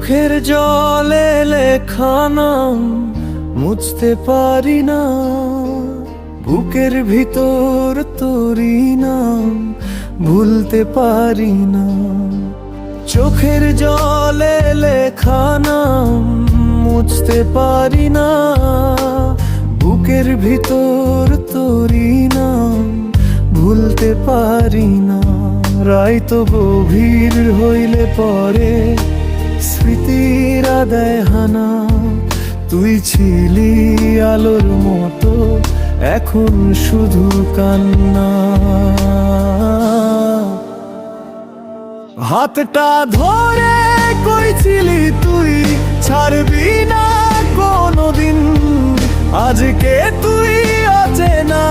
চোখের জলে লেখা নাম মুছতে পারি না, বুকের ভিতর তোরই নাম ভুলতে পারি না। চোখের জলে লেখা নাম মুছতে পারি না, বুকের ভিতর তোরই নাম ভুলতে পারি না। রাত গভীর হইলে পরে স্মৃতিরা দেয় হানা, তুই ছিলি আলোর মতো এখন শুধু কান্না। হাতটা ধরে কইছিলি তুই ছাড়বি না কোনোদিন, আজকে তুই অচেনা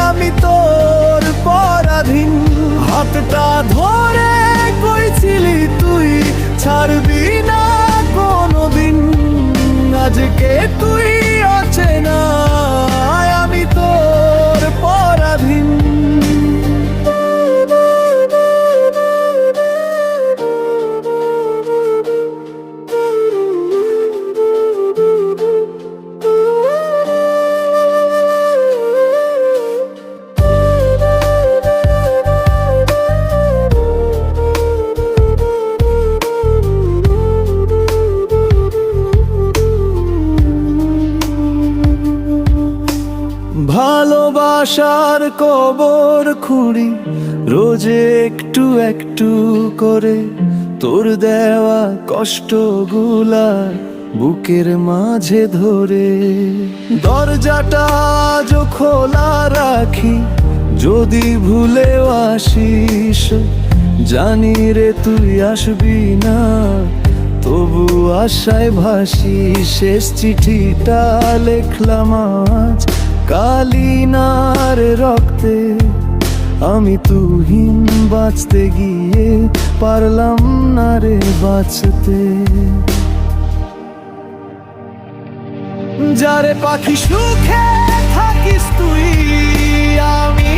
আমি তোর পরাধীন। হাতটা ধরে কইছিলি তুই ছাড়বি না কোনোদিন, আজকে তুই অচেনা আমি তোর পরাধীন। ভালোবাসার কবর খুঁড়ি রোজ একটু একটু করে, তোর দেওয়া কষ্টগুলা বুকের মাঝে ধরে। দরজাটা আজ খোলা রাখি, যদি ভুলেও আসিস জানি রে তুই আসবি না, তবু আশায় ভাসি। শেষ চিঠিটা লেখলাম আজ কালিনার রক্তে, আমি তুহিন বাঁচতে গিয়ে পারলাম না রে বাঁচতে। যারে পাখি সুখে থাকিস তুই, আমি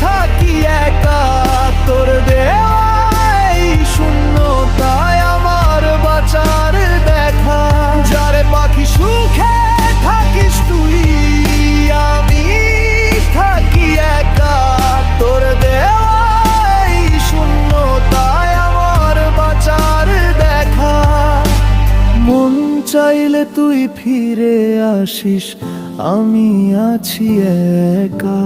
থাকি একা, তোর দেওয়াই শূন্যতায় আমার বাঁচার দেখা। যারে পাখি সুখে থাকিস তুই, আমি থাকি একা, তোর দেওয়াই শূন্যতায় আমার বাঁচার দেখা। মন চাইলে তুই ফিরে আসিস, আমি আছি একা।